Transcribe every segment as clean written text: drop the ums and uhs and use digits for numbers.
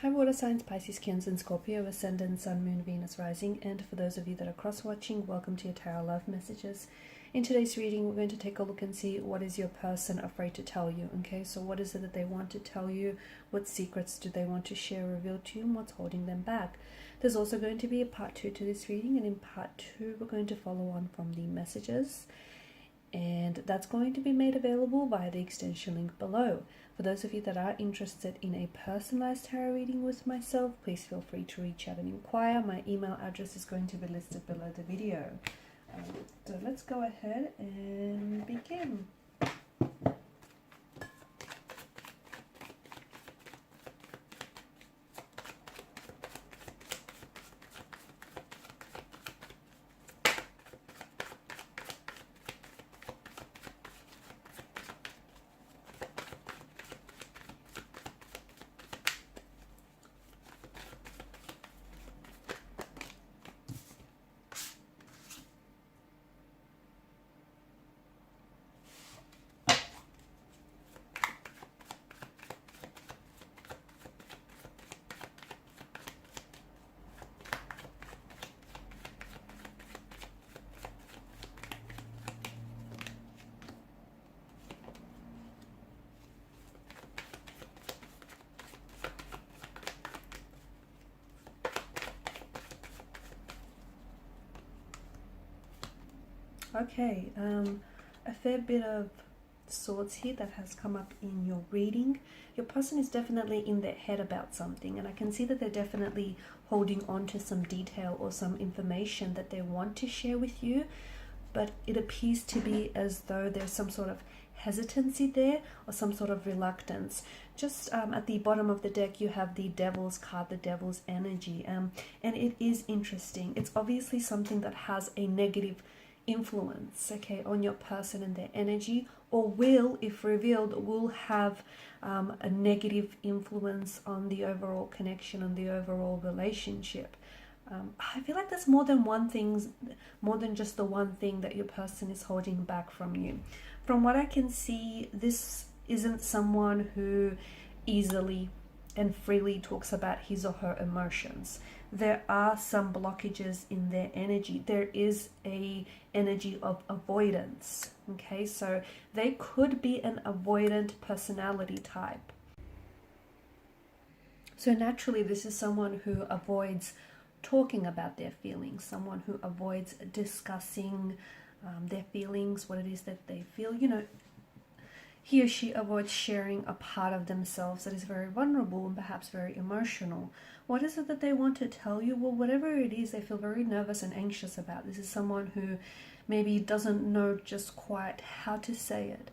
Hi water signs, Pisces, Cancer and Scorpio, Ascendant, Sun, Moon, Venus, Rising, and for those of you that are cross-watching, welcome to your Tarot Love Messages. In today's reading, we're going to take a look and see what is your person afraid to tell you, okay? So what is it that they want to tell you? What secrets do they want to share, reveal to you, and what's holding them back? There's also going to be a part 2 to this reading, and in part 2, we're going to follow on from the messages. And that's going to be made available via the extension link below. For those of you that are interested in a personalized tarot reading with myself, please feel free to reach out and inquire. My email address is going to be listed below the video. So let's go ahead and begin. Okay, a fair bit of swords here that has come up in your reading. Your person is definitely in their head about something, and I can see that they're definitely holding on to some detail or some information that they want to share with you, but it appears to be as though there's some sort of hesitancy there or some sort of reluctance. Just at the bottom of the deck you have the Devil's card, the Devil's energy, and it is interesting. It's obviously something that has a negative influence, okay, on your person and their energy, or will, if revealed, will have a negative influence on the overall connection, on the overall relationship. I feel like there's more than one thing, more than just the one thing that your person is holding back from you. From what I can see, this isn't someone who easily and freely talks about his or her emotions. There are some blockages in their energy. There is a energy of avoidance, okay? So they could be an avoidant personality type. So naturally, this is someone who avoids talking about their feelings, someone who avoids discussing their feelings, what it is that they feel. You know, he or she avoids sharing a part of themselves that is very vulnerable and perhaps very emotional. What is it that they want to tell you? Well, whatever it is, they feel very nervous and anxious about. This is someone who maybe doesn't know just quite how to say it.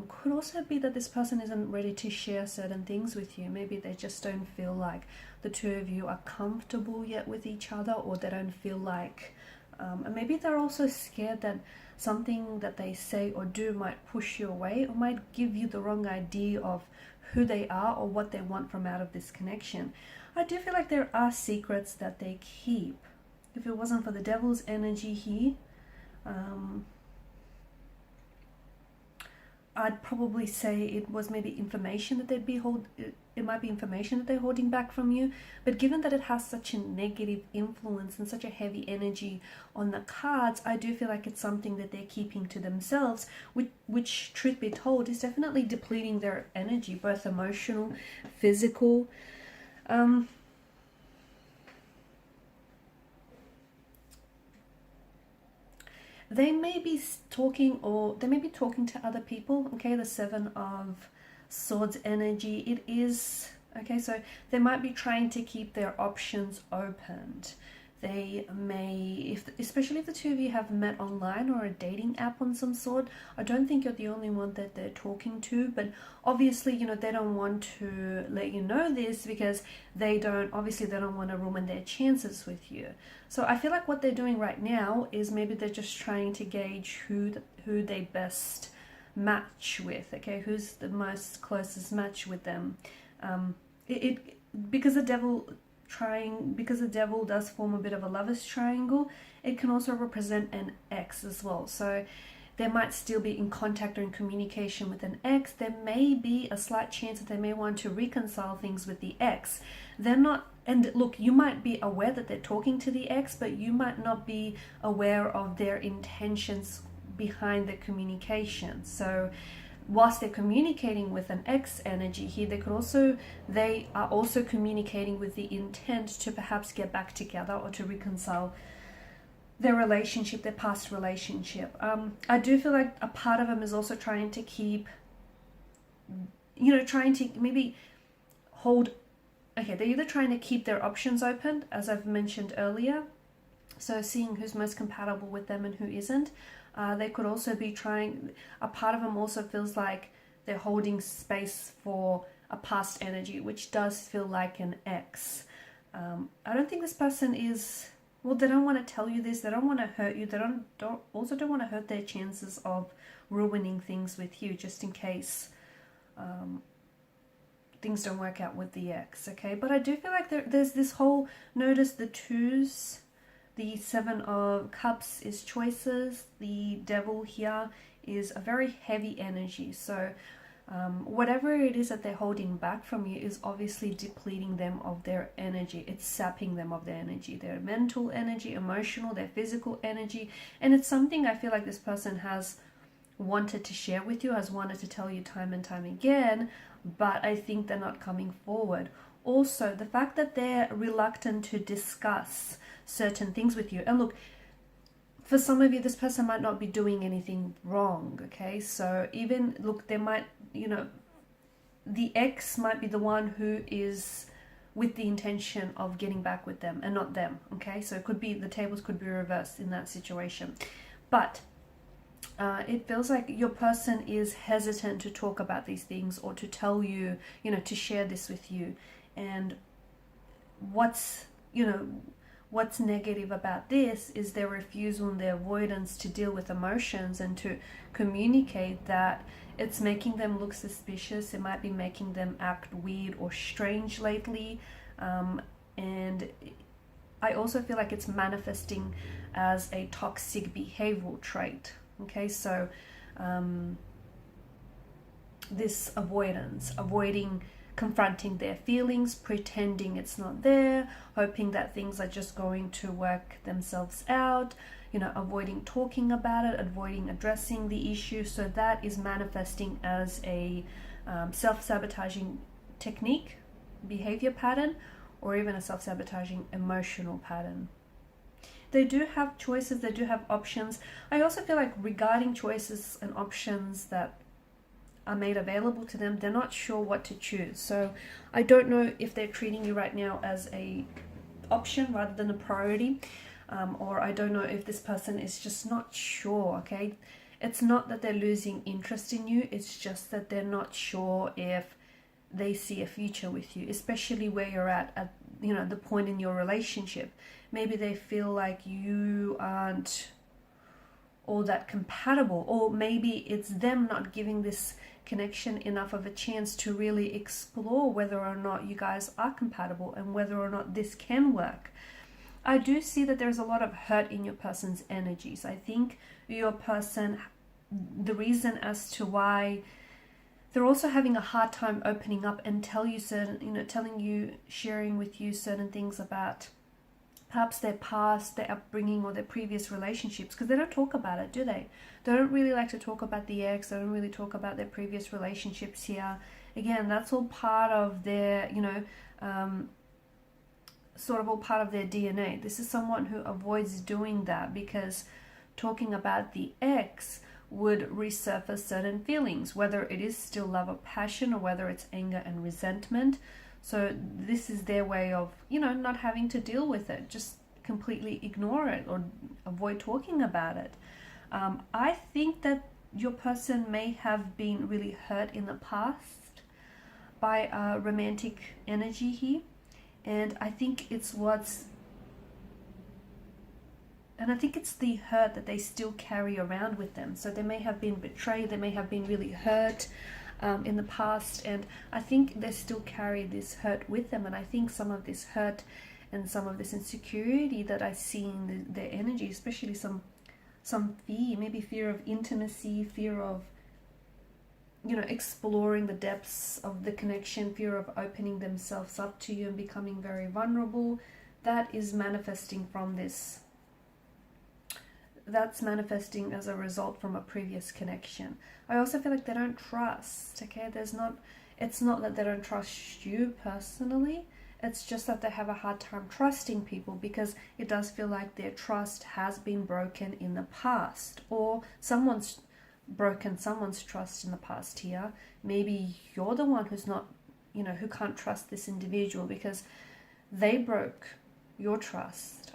Could also be that this person isn't ready to share certain things with you. Maybe they just don't feel like the two of you are comfortable yet with each other, or they don't feel like and maybe they're also scared that something that they say or do might push you away, or might give you the wrong idea of who they are or what they want from out of this connection. I do feel like there are secrets that they keep. If it wasn't for the Devil's energy here, I'd probably say it was maybe information that it might be information that they're holding back from you. But given that it has such a negative influence and such a heavy energy on the cards, I do feel like it's something that they're keeping to themselves, which truth be told, is definitely depleting their energy, both emotional, physical. They may be talking, or they may be talking to other people, okay? The Seven of Swords energy, it is, okay, so they might be trying to keep their options opened. They may, especially if the two of you have met online or a dating app on some sort, I don't think you're the only one that they're talking to, but obviously, you know, they don't want to let you know this because they don't want to ruin their chances with you. So I feel like what they're doing right now is maybe they're just trying to gauge who they best match with, okay, who's the most closest match with them. Because the devil does form a bit of a lover's triangle, it can also represent an ex as well. So they might still be in contact or in communication with an ex. There may be a slight chance that they may want to reconcile things with the ex. They're not, and look, you might be aware that they're talking to the ex, but you might not be aware of their intentions behind the communication. So whilst they're communicating with an ex energy here, they are also communicating with the intent to perhaps get back together or to reconcile their relationship, their past relationship. I do feel like a part of them is also trying to keep, trying to maybe hold, they're either trying to keep their options open, as I've mentioned earlier, so seeing who's most compatible with them and who isn't. They could also be trying, a part of them also feels like they're holding space for a past energy, which does feel like an ex. I don't think this person is, well, they don't want to tell you this, they don't want to hurt you, they don't want to hurt their chances of ruining things with you, just in case things don't work out with the ex, okay? But I do feel like there's this whole, notice the twos, the Seven of Cups is choices, the Devil here is a very heavy energy. So whatever it is that they're holding back from you is obviously depleting them of their energy. It's sapping them of their energy, their mental energy, emotional, their physical energy. And it's something I feel like this person has wanted to share with you, has wanted to tell you time and time again, but I think they're not coming forward. Also, the fact that they're reluctant to discuss certain things with you. And look, for some of you, this person might not be doing anything wrong, okay? So even, look, they might, the ex might be the one who is with the intention of getting back with them and not them, okay? So it could be, the tables could be reversed in that situation. But it feels like your person is hesitant to talk about these things or to tell you, to share this with you. And what's negative about this is their refusal and their avoidance to deal with emotions and to communicate that. It's making them look suspicious. It might be making them act weird or strange lately. And I also feel like it's manifesting as a toxic behavioral trait. Okay, so this avoidance, avoiding confronting their feelings, pretending it's not there, hoping that things are just going to work themselves out, avoiding talking about it, avoiding addressing the issue. So that is manifesting as a self-sabotaging technique, behavior pattern, or even a self-sabotaging emotional pattern. They do have choices, they do have options. I also feel like regarding choices and options that are made available to them, they're not sure what to choose. So I don't know if they're treating you right now as a option rather than a priority, or I don't know if this person is just not sure, okay? It's not that they're losing interest in you, it's just that they're not sure if they see a future with you, especially where you're at the point in your relationship. Maybe they feel like you aren't all that compatible, or maybe it's them not giving this connection enough of a chance to really explore whether or not you guys are compatible and whether or not this can work. I do see that there's a lot of hurt in your person's energies. I think your person, the reason as to why they're also having a hard time opening up and telling you, sharing with you certain things about perhaps their past, their upbringing, or their previous relationships, because they don't talk about it, do they? They don't really like to talk about the ex, they don't really talk about their previous relationships here. Again, that's all part of their, sort of all part of their DNA. This is someone who avoids doing that because talking about the ex would resurface certain feelings, whether it is still love or passion, or whether it's anger and resentment. So this is their way of, not having to deal with it. Just completely ignore it or avoid talking about it. I think that your person may have been really hurt in the past by romantic energy here. And I think it's the hurt that they still carry around with them. So they may have been betrayed, they may have been really hurt in the past, and I think they still carry this hurt with them. And I think some of this hurt and some of this insecurity that I see in their energy, especially some some fear, maybe fear of intimacy, fear of, you know, exploring the depths of the connection, fear of opening themselves up to you and becoming very vulnerable. That is manifesting from this. That's manifesting as a result from a previous connection. I also feel like they don't trust, okay? It's not that they don't trust you personally, it's just that they have a hard time trusting people, because it does feel like their trust has been broken in the past, or someone's broken someone's trust in the past here. Maybe you're the one who's not, you know, who can't trust this individual because they broke your trust.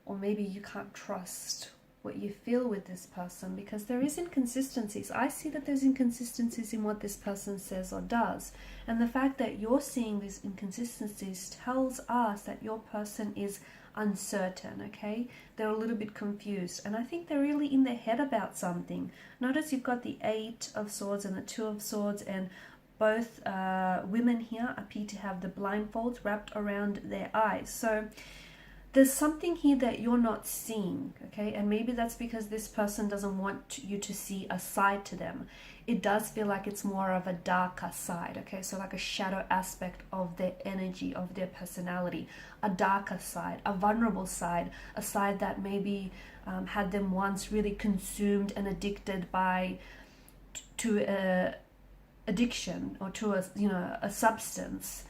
Or maybe you can't trust what you feel with this person because there is inconsistencies. I see that there's inconsistencies in what this person says or does. And the fact that you're seeing these inconsistencies tells us that your person is uncertain, okay? They're a little bit confused. And I think they're really in their head about something. Notice you've got the 8 of Swords and the 2 of Swords, and both women here appear to have the blindfolds wrapped around their eyes. So there's something here that you're not seeing, okay? And maybe that's because this person doesn't want you to see a side to them. It does feel like it's more of a darker side, okay? So like a shadow aspect of their energy, of their personality, a darker side, a vulnerable side, a side that maybe had them once really consumed and addicted to addiction, or to a substance.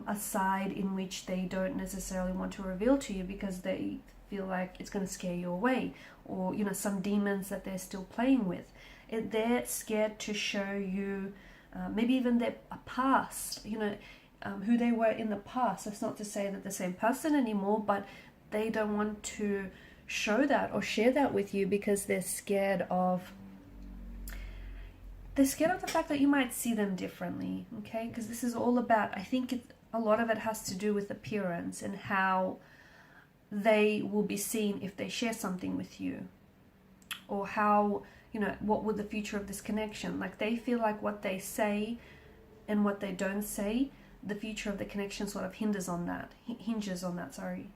A side in which they don't necessarily want to reveal to you because they feel like it's going to scare you away, or some demons that they're still playing with. They're scared to show you maybe even their past, who they were in the past. That's not to say that they're the same person anymore, but they don't want to show that or share that with you because they're scared of the fact that you might see them differently, okay? Because this is all about, I think a lot of it has to do with appearance and how they will be seen if they share something with you, or how, what would the future of this connection, like they feel like what they say and what they don't say, the future of the connection sort of hinges on that, sorry.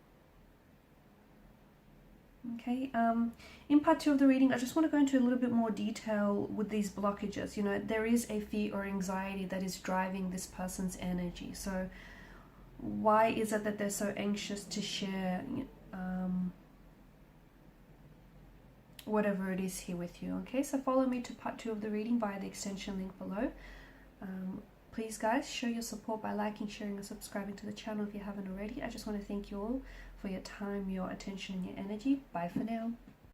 Okay, in part 2 of the reading, I just want to go into a little bit more detail with these blockages. There is a fear or anxiety that is driving this person's energy. So why is it that they're so anxious to share whatever it is here with you? Okay, so follow me to part 2 of the reading via the extension link below. Please guys, show your support by liking, sharing and subscribing to the channel if you haven't already. I just want to thank you all for your time, your attention and your energy. Bye for now.